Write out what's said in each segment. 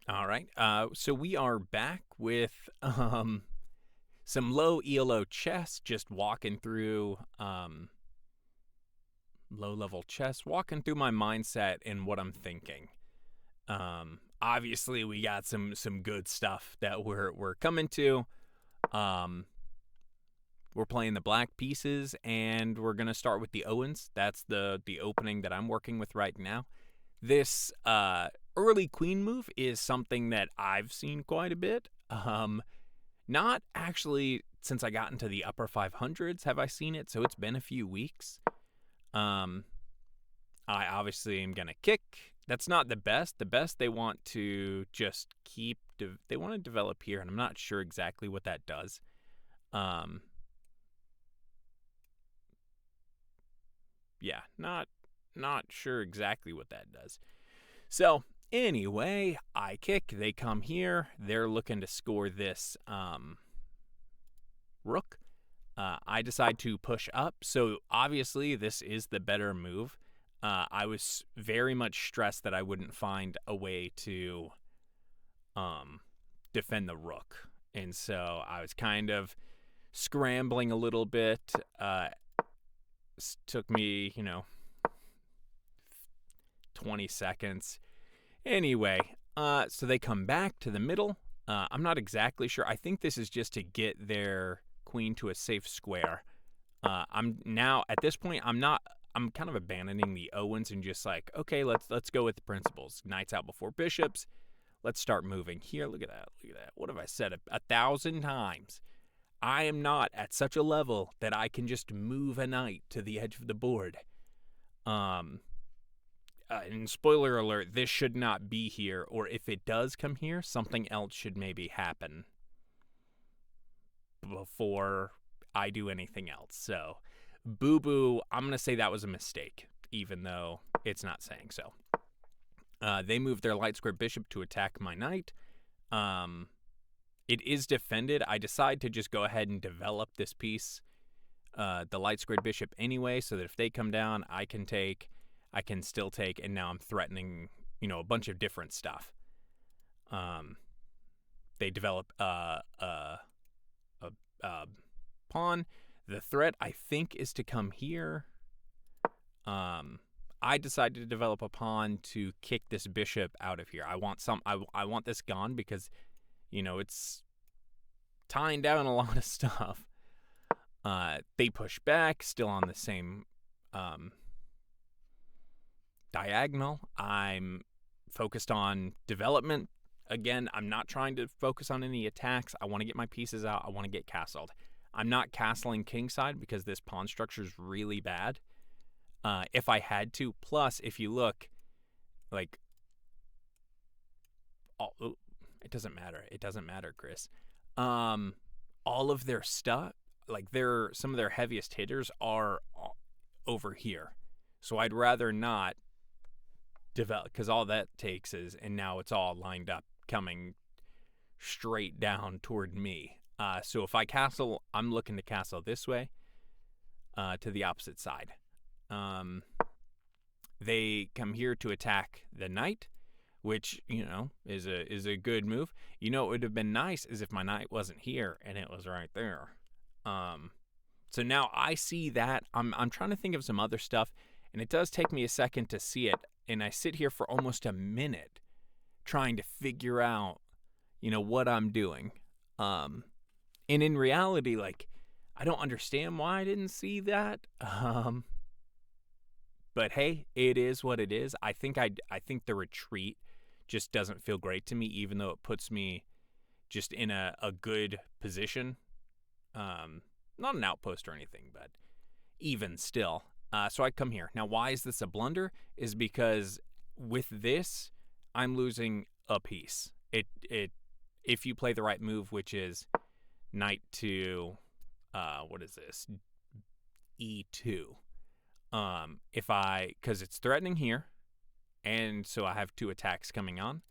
All right. So we are back with some low ELO chess, just walking through low level chess, walking through my mindset and what I'm thinking. Obviously, we got some good stuff that we're coming to. Um, we're playing the black pieces, and we're gonna start with the Owens. That's the opening that I'm working with right now. This early queen move is something that I've seen quite a bit. Not actually since I got into the upper 500s have I seen it, so it's been a few weeks. Um, I obviously am gonna kick. That's not the best. The best they want to just keep. They want to develop here, and I'm not sure exactly what that does. Um, yeah, not sure exactly what that does. So anyway, I kick. They come here. They're looking to score this rook. I decide to push up. So obviously, this is the better move. I was very much stressed that I wouldn't find a way to defend the rook. And so I was kind of scrambling a little bit. Took me, 20 seconds. Anyway, so they come back to the middle. I'm not exactly sure. I think this is just to get their queen to a safe square. I'm now at this point. I'm kind of abandoning the Owens and just like, okay, let's go with the principles. Knights out before bishops. Let's start moving here. Look at that. Look at that. What have I said 1,000 times? I am not at such a level that I can just move a knight to the edge of the board. Um, and spoiler alert, this should not be here, or if it does come here, something else should maybe happen before I do anything else. So, boo boo, I'm going to say that was a mistake, even though it's not saying so. They move their light square bishop to attack my knight. It is defended. I decide to just go ahead and develop this piece, the light squared bishop anyway, so that if they come down, I can still take, and now I'm threatening, a bunch of different stuff. They develop a pawn. The threat, I think, is to come here. I decided to develop a pawn to kick this bishop out of here. I want this gone because, it's tying down a lot of stuff. They push back, still on the same diagonal. I'm focused on development. Again, I'm not trying to focus on any attacks. I want to get my pieces out. I want to get castled. I'm not castling kingside because this pawn structure is really bad. If I had to, plus if you look, like, it doesn't matter. It doesn't matter, Chris. All of their stuff, like some of their heaviest hitters are over here. So I'd rather not develop, because all that takes is, and now it's all lined up coming straight down toward me. So if I castle, I'm looking to castle this way, to the opposite side. They come here to attack the knight, which, is a good move. What would have been nice is if my knight wasn't here and it was right there. So now I see that. I'm trying to think of some other stuff, and it does take me a second to see it, and I sit here for almost a minute trying to figure out, what I'm doing. And in reality, like, I don't understand why I didn't see that. But hey, it is what it is. I think the retreat just doesn't feel great to me, even though it puts me just in a good position. Not an outpost or anything, but even still. So I come here. Now, why is this a blunder? Is because with this, I'm losing a piece. If you play the right move, which is knight to, what is this? E2. Because it's threatening here, and so I have two attacks coming on.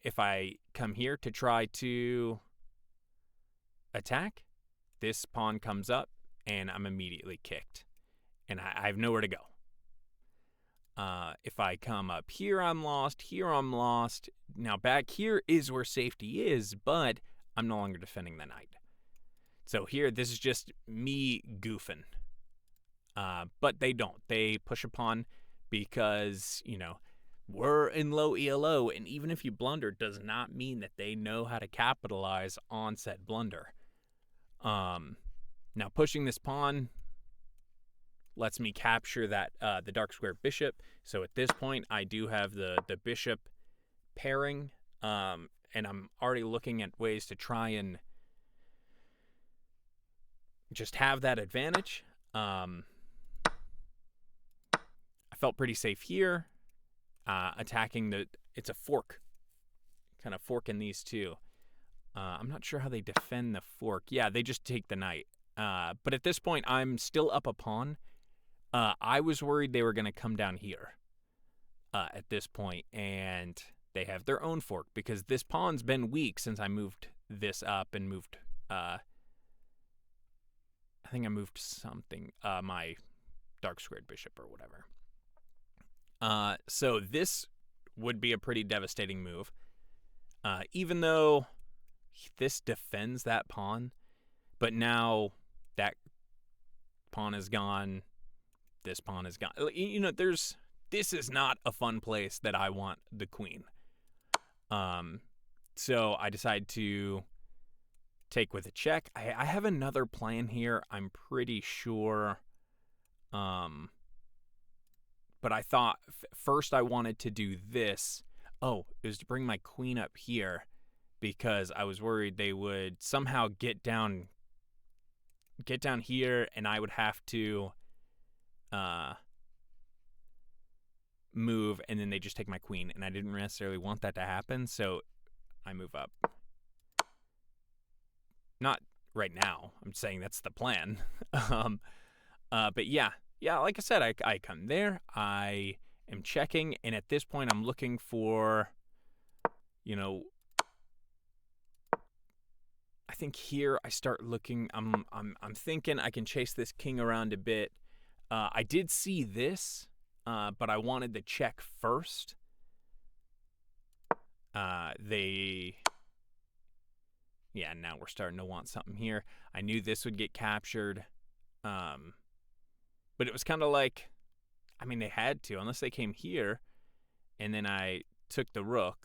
If I come here to try to attack, this pawn comes up, and I'm immediately kicked, and I have nowhere to go. If I come up here, I'm lost. Here, I'm lost. Now, back here is where safety is, but I'm no longer defending the knight. So here, this is just me goofing. But they don't. They push a pawn because, you know, we're in low ELO, and even if you blunder, does not mean that they know how to capitalize on said blunder. Now, pushing this pawn lets me capture that the dark square bishop. So at this point, I do have the bishop pairing, and I'm already looking at ways to try and just have that advantage. I felt pretty safe here, attacking it's a fork, kind of forking these two. I'm not sure how they defend the fork. Yeah, they just take the knight. But at this point, I'm still up a pawn. I was worried they were going to come down here at this point, and they have their own fork because this pawn's been weak since I moved this up and moved. I think I moved something, my dark squared bishop or whatever. So this would be a pretty devastating move, even though this defends that pawn, but now that pawn is gone. This pawn is gone. You know, this is not a fun place that I want the queen. So I decide to take with a check. I have another plan here, I'm pretty sure. But I thought first I wanted to do this. Oh, it was to bring my queen up here because I was worried they would somehow get down here, and I would have to move, and then they just take my queen, and I didn't necessarily want that to happen, so I move up. Not right now. I'm saying that's the plan. But yeah, like I said, I come there, I am checking, and at this point I'm looking for, you know, I think here I start looking. I'm thinking I can chase this king around a bit. I did see this, but I wanted the check first. Now we're starting to want something here. I knew this would get captured, but it was kind of like, I mean, they had to, unless they came here, and then I took the rook.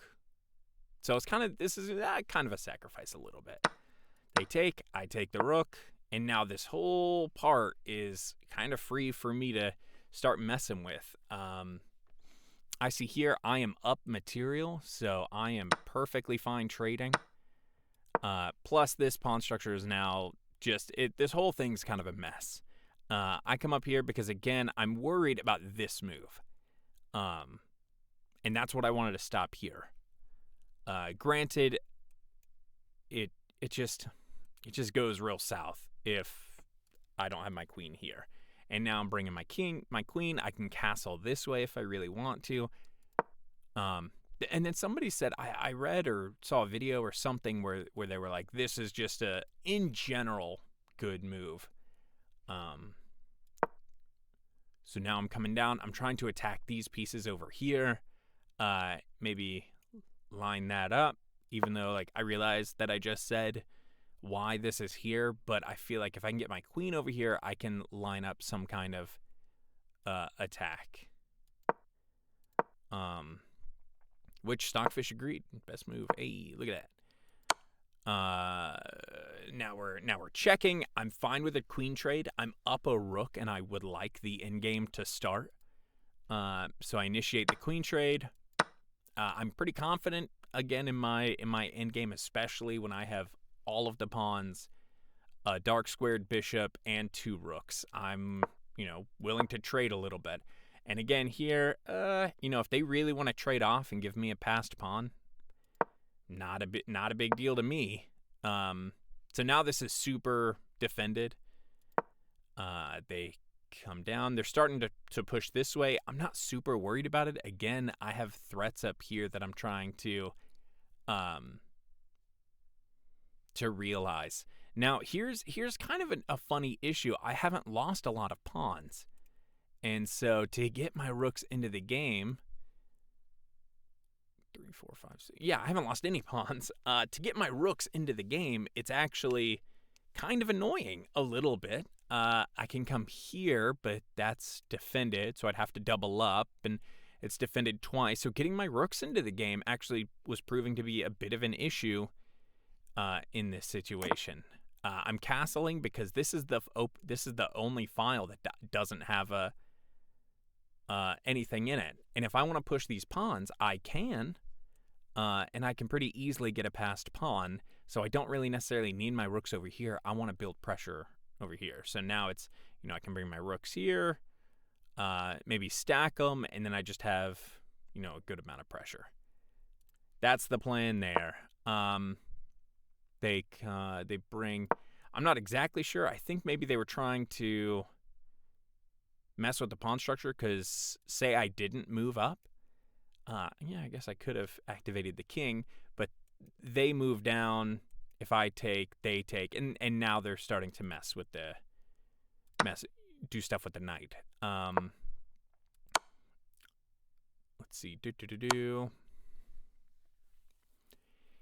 So it's this is kind of a sacrifice a little bit. They take, I take the rook, and now this whole part is kind of free for me to start messing with. I see here I am up material, so I am perfectly fine trading. Plus this pawn structure is now this whole thing's kind of a mess. I come up here because, again, I'm worried about this move. And that's what I wanted to stop here. Granted, it just goes real south if I don't have my queen here. And now I'm bringing my queen. I can castle this way if I really want to. And then somebody said, I read or saw a video or something where they were like, this is just in general, good move. So now I'm coming down. I'm trying to attack these pieces over here. Maybe line that up, even though, like, I realized that I just said why this is here, but I feel like if I can get my queen over here, I can line up some kind of attack. Which Stockfish agreed. Best move. Hey, look at that. Now we're checking. I'm fine with a queen trade. I'm up a rook, and I would like the endgame to start. So I initiate the queen trade. I'm pretty confident again in my endgame, especially when I have all of the pawns, a dark squared bishop, and 2 rooks. I'm willing to trade a little bit. And again here, if they really want to trade off and give me a passed pawn, not a big deal to me. So now this is super defended. They come down. They're starting to push this way. I'm not super worried about it. Again, I have threats up here that I'm trying to realize. Now, here's kind of a funny issue. I haven't lost a lot of pawns. And so to get my rooks into the game, 3, 4, 5, 6. Yeah, I haven't lost any pawns. To get my rooks into the game, it's actually kind of annoying a little bit. I can come here, but that's defended, so I'd have to double up, and it's defended twice. So getting my rooks into the game actually was proving to be a bit of an issue in this situation. I'm castling because this is the only file that doesn't have anything in it. And if I want to push these pawns, I can. And I can pretty easily get a passed pawn, so I don't really necessarily need my rooks over here. I want to build pressure over here. So now it's, I can bring my rooks here, maybe stack them, and then I just have, a good amount of pressure. That's the plan there. They bring, I'm not exactly sure. I think maybe they were trying to mess with the pawn structure because say I didn't move up. Yeah, I guess I could have activated the king, but they move down. If I take, they take, and now they're starting to do stuff with the knight. Let's see,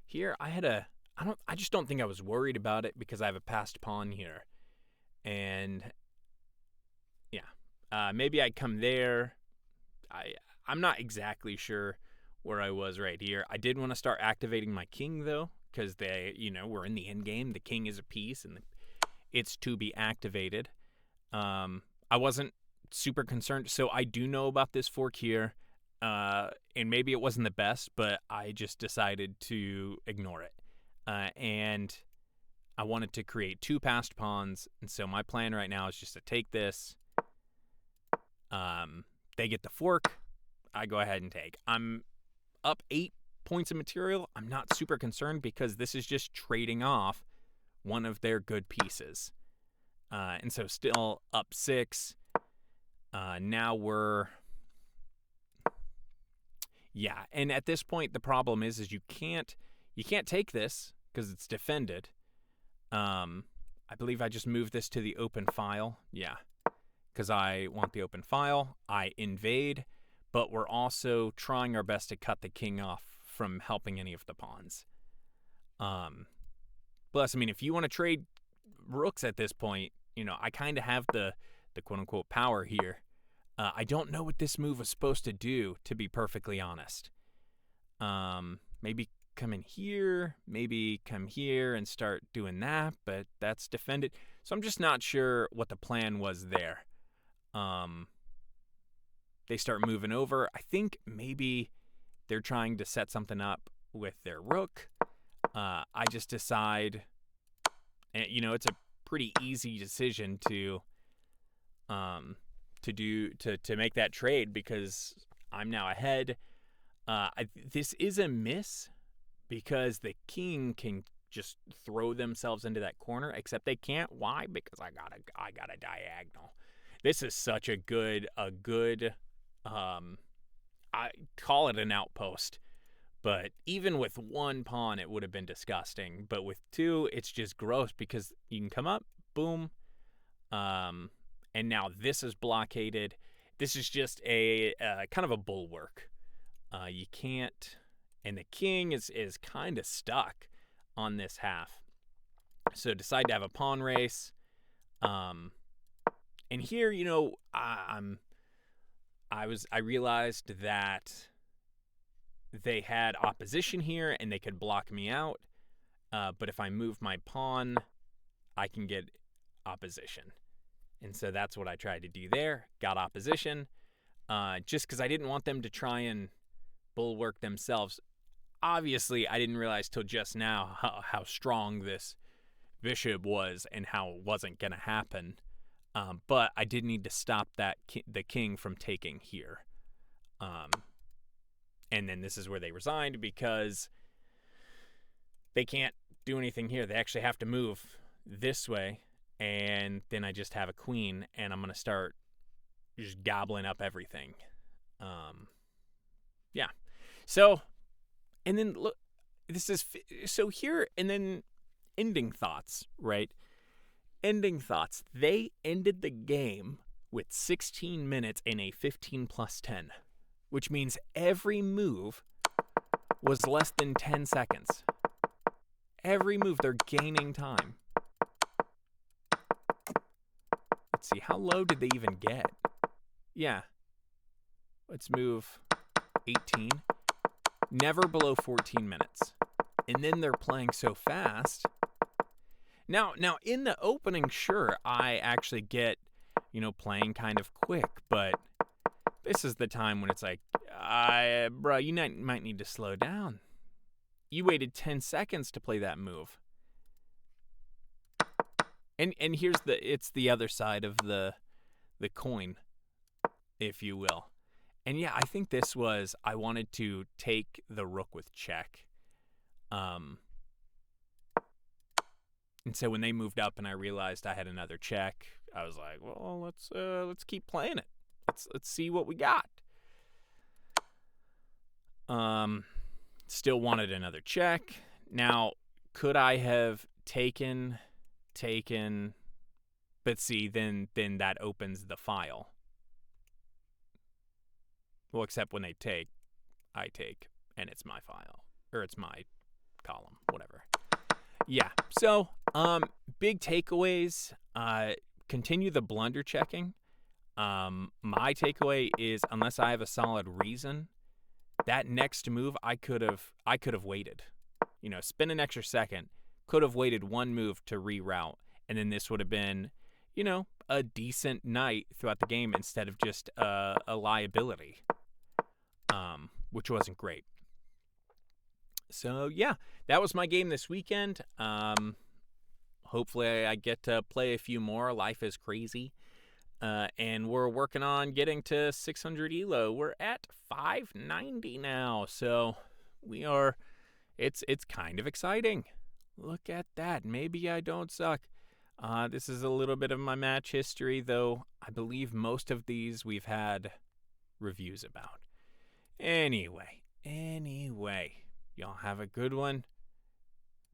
Here I had I just don't think I was worried about it because I have a passed pawn here, and yeah, maybe I come there. I'm not exactly sure where I was right here. I did want to start activating my king, though, because they, we're in the end game. The king is a piece, and it's to be activated. I wasn't super concerned. So I do know about this fork here, and maybe it wasn't the best, but I just decided to ignore it. And I wanted to create 2 passed pawns, and so my plan right now is just to take this. They get the fork. I go ahead and take. I'm up 8 points of material. I'm not super concerned because this is just trading off one of their good pieces. And so still up 6. Now we're... Yeah, and at this point the problem is you can't take this because it's defended. I believe I just moved this to the open file. Yeah, because I want the open file. I invade. But we're also trying our best to cut the king off from helping any of the pawns. Plus, I mean, if you want to trade rooks at this point, I kind of have the quote-unquote power here. I don't know what this move was supposed to do, to be perfectly honest. Maybe come in here, maybe come here and start doing that, but that's defended. So I'm just not sure what the plan was there. They start moving over. I think maybe they're trying to set something up with their rook. I just decide, and it's a pretty easy decision to make that trade because I'm now ahead. This is a miss because the king can just throw themselves into that corner, except they can't. Why? Because I got a diagonal. This is such a good I call it an outpost, but even with 1 pawn, it would have been disgusting. But with 2, it's just gross because you can come up, boom, and now this is blockaded. This is just a kind of a bulwark. You can't, and the king is kind of stuck on this half. So decide to have a pawn race. And here, I realized that they had opposition here and they could block me out. But if I move my pawn, I can get opposition. And so that's what I tried to do there. Got opposition. Just because I didn't want them to try and bulwark themselves. Obviously, I didn't realize till just now how strong this bishop was and how it wasn't going to happen. But I did need to stop the king from taking here. And then this is where they resigned because they can't do anything here. They actually have to move this way. And then I just have a queen, and I'm going to start just gobbling up everything. Yeah. So, and then look, this is, so here, and then ending thoughts, right? Ending thoughts. They ended the game with 16 minutes and a 15 plus 10, which means every move was less than 10 seconds. Every move, they're gaining time. Let's see, how low did they even get? Yeah. Let's move 18. Never below 14 minutes. And then they're playing so fast. Now in the opening, sure, I actually get, playing kind of quick, but this is the time when it's like, bro, you might need to slow down. You waited 10 seconds to play that move. And it's the other side of the coin, if you will. And yeah, I think this was, I wanted to take the rook with check. And so when they moved up and I realized I had another check, I was like, well, let's keep playing it. Let's see what we got. Still wanted another check. Now, could I have taken, but see, then that opens the file. Well, except when they take, I take, and it's my file, or it's my column, whatever. Yeah, so big takeaways, continue the blunder checking. My takeaway is, unless I have a solid reason, that next move I could have waited. Spend an extra second, could have waited one move to reroute, and then this would have been, a decent night throughout the game instead of just a liability, which wasn't great. So yeah, that was my game this weekend. Hopefully I get to play a few more. Life is crazy. And we're working on getting to 600 ELO. We're at 590 now. So it's kind of exciting. Look at that. Maybe I don't suck. This is a little bit of my match history, though I believe most of these we've had reviews about. Anyway, y'all have a good one.